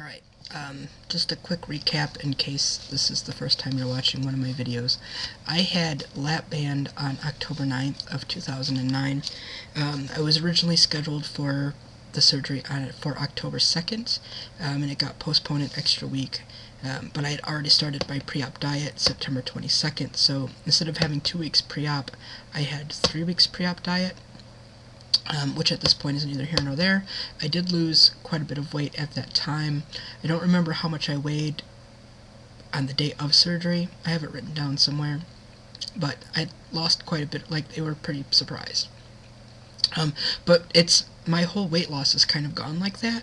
Alright, just a quick recap in case this is the first time you're watching one of my videos. I had lap band on October 9th of 2009. I was originally scheduled for the surgery for October 2nd, and it got postponed an extra week. But I had already started my pre-op diet September 22nd, so instead of having 2 weeks pre-op, I had 3 weeks pre-op diet. Which at this point is neither here nor there. I did lose quite a bit of weight at that time. I don't remember how much I weighed on the day of surgery. I have it written down somewhere. But I lost quite a bit, like they were pretty surprised. But my whole weight loss is kind of gone like that.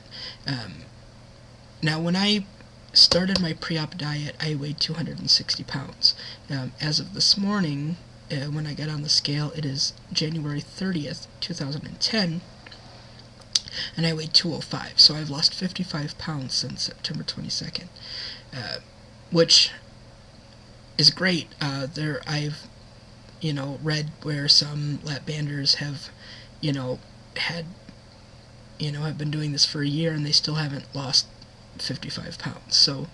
Now when I started my pre-op diet, I weighed 260 pounds. As of this morning, when I get on the scale, it is January 30th, 2010, and I weighed 205, so I've lost 55 pounds since September 22nd, which is great. I've, read where some lap banders have, have been doing this for a year and they still haven't lost 55 pounds, so,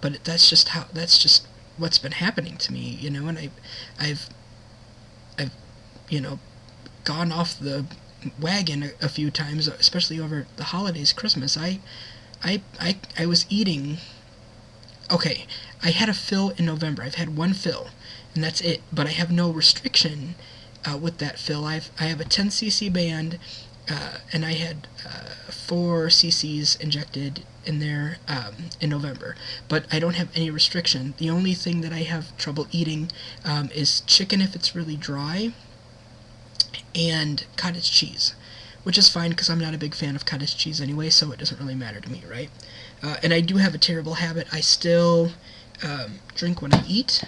but that's just what's been happening to me, and I've gone off the wagon a few times, especially over the holidays, Christmas. I was eating. Okay, I had a fill in November. I've had one fill, and that's it. But I have no restriction with that fill. I have a 10 cc band, and I had 4 cc's injected in there in November, but I don't have any restriction. The only thing that I have trouble eating is chicken if it's really dry, and cottage cheese, which is fine because I'm not a big fan of cottage cheese anyway, so it doesn't really matter to me, right? And I do have a terrible habit. I still drink when I eat.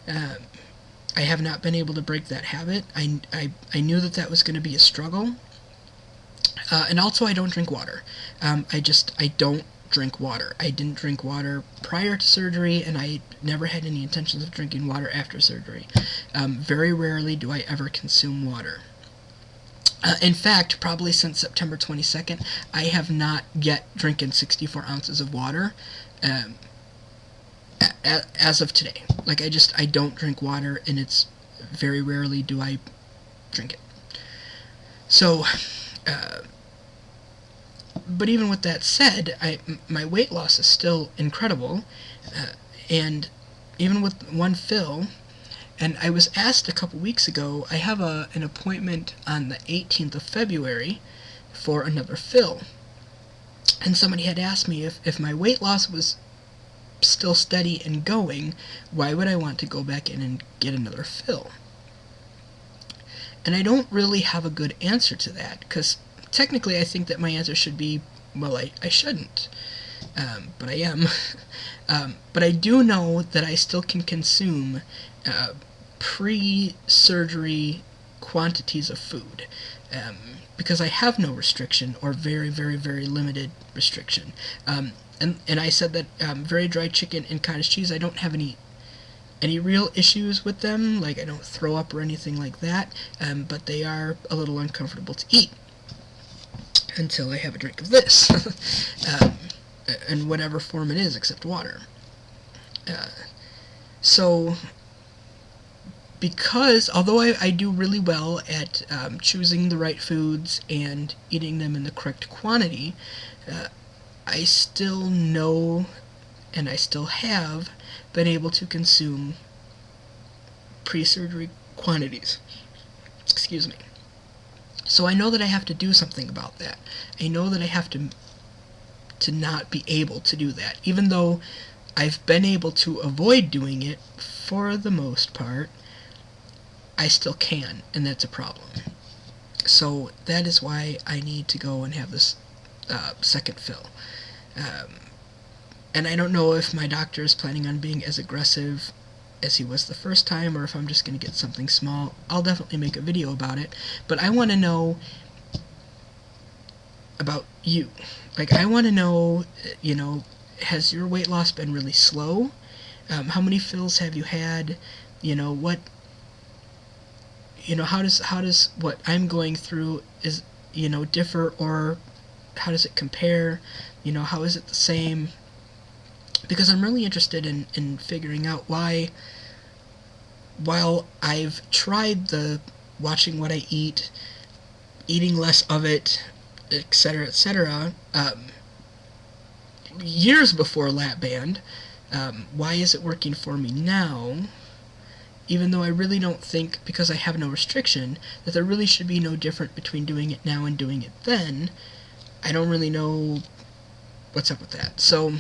I have not been able to break that habit. I knew that was going to be a struggle. And also I don't drink water. I don't drink water. I didn't drink water prior to surgery, and I never had any intentions of drinking water after surgery. Very rarely do I ever consume water. In fact, probably since September 22nd, I have not yet drinking 64 ounces of water as of today. Like, I don't drink water, and it's very rarely do I drink it. So, but even with that said, my weight loss is still incredible, and even with one fill, and I was asked a couple weeks ago, I have an appointment on the 18th of February for another fill, and somebody had asked me if my weight loss was still steady and going, why would I want to go back in and get another fill? And I don't really have a good answer to that, because technically I think that my answer should be, well, I shouldn't, but I am. But I do know that I still can consume pre-surgery quantities of food, because I have no restriction, or very, very, very limited restriction. And I said that very dry chicken and cottage cheese, I don't have any real issues with them, like I don't throw up or anything like that, but they are a little uncomfortable to eat until I have a drink of this, in whatever form it is except water. So, because although I do really well at choosing the right foods and eating them in the correct quantity, I still know, and I still have been able to consume pre-surgery quantities. Excuse me. So I know that I have to do something about that. I know that I have to not be able to do that, even though I've been able to avoid doing it for the most part. I still can, and that's a problem. So that is why I need to go and have this second fill. And I don't know if my doctor is planning on being as aggressive as he was the first time, or if I'm just going to get something small. I'll definitely make a video about it, but I want to know about you. Like, I want to know, has your weight loss been really slow? How many fills have you had? What, how does what I'm going through is, differ, or does it compare? You know, how is it the same? Because I'm really interested in figuring out why, while I've tried the watching what I eat, eating less of it, etc., years before Lap Band, why is it working for me now? Even though I really don't think, because I have no restriction, that there really should be no difference between doing it now and doing it then. I don't really know what's up with that. So,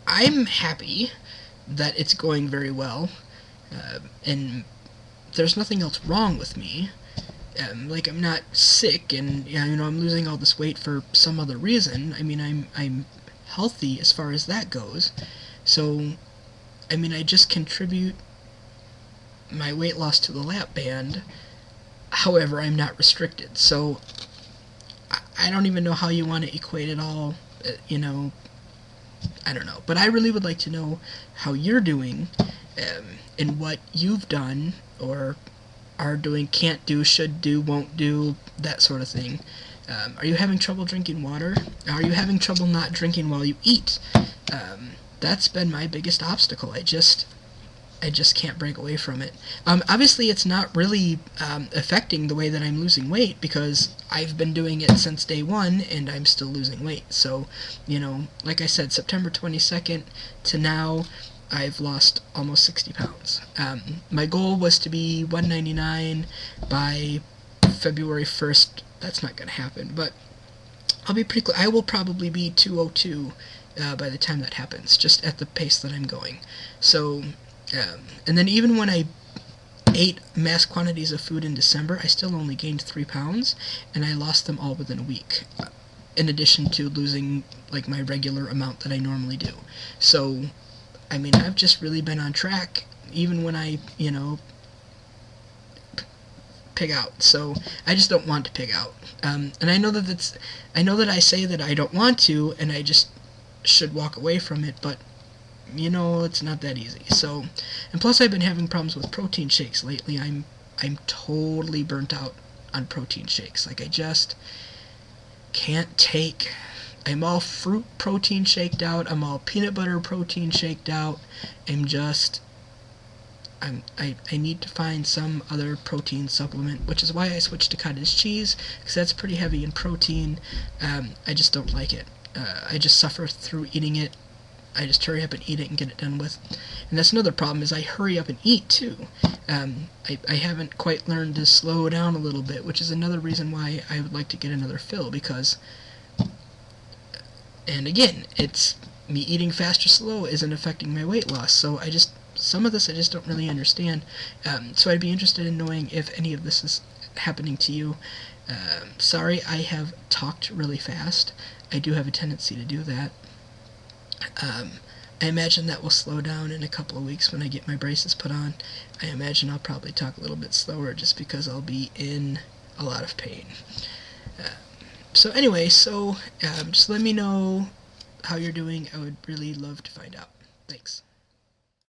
I'm happy that it's going very well, and there's nothing else wrong with me. Like, I'm not sick, and I'm losing all this weight for some other reason. I mean, I'm healthy as far as that goes. So, I mean, I just contribute my weight loss to the Lap Band. However, I'm not restricted. So, I don't even know how you want to equate it all. I don't know. But I really would like to know how you're doing, and what you've done, or are doing, can't do, should do, won't do, that sort of thing. Are you having trouble drinking water? Are you having trouble not drinking while you eat? That's been my biggest obstacle. I just can't break away from it. Obviously, it's not really affecting the way that I'm losing weight, because I've been doing it since day one, and I'm still losing weight. So, like I said, September 22nd to now, I've lost almost 60 pounds. My goal was to be 199 by February 1st. That's not going to happen, but I'll be pretty close. I will probably be 202 by the time that happens, just at the pace that I'm going. So, and then even when I ate mass quantities of food in December, I still only gained 3 pounds, and I lost them all within a week, in addition to losing, like, my regular amount that I normally do. So, I mean, I've just really been on track, even when I, pig out. So I just don't want to pig out. And I know that I say that I don't want to, and I just should walk away from it, but it's not that easy. So, and plus I've been having problems with protein shakes lately. I'm totally burnt out on protein shakes. Like, I just can't take. I'm all fruit protein shaked out. I'm all peanut butter protein shaked out. I need to find some other protein supplement, which is why I switched to cottage cheese, because that's pretty heavy in protein. I just don't like it. I just suffer through eating it. I just hurry up and eat it and get it done with. And that's another problem, is I hurry up and eat too. I haven't quite learned to slow down a little bit, which is another reason why I would like to get another fill, because, and again, it's me eating fast or slow isn't affecting my weight loss. So some of this I just don't really understand. So I'd be interested in knowing if any of this is happening to you. Sorry, I have talked really fast. I do have a tendency to do that. I imagine that will slow down in a couple of weeks when I get my braces put on. I imagine I'll probably talk a little bit slower, just because I'll be in a lot of pain. So anyway, just let me know how you're doing. I would really love to find out. Thanks.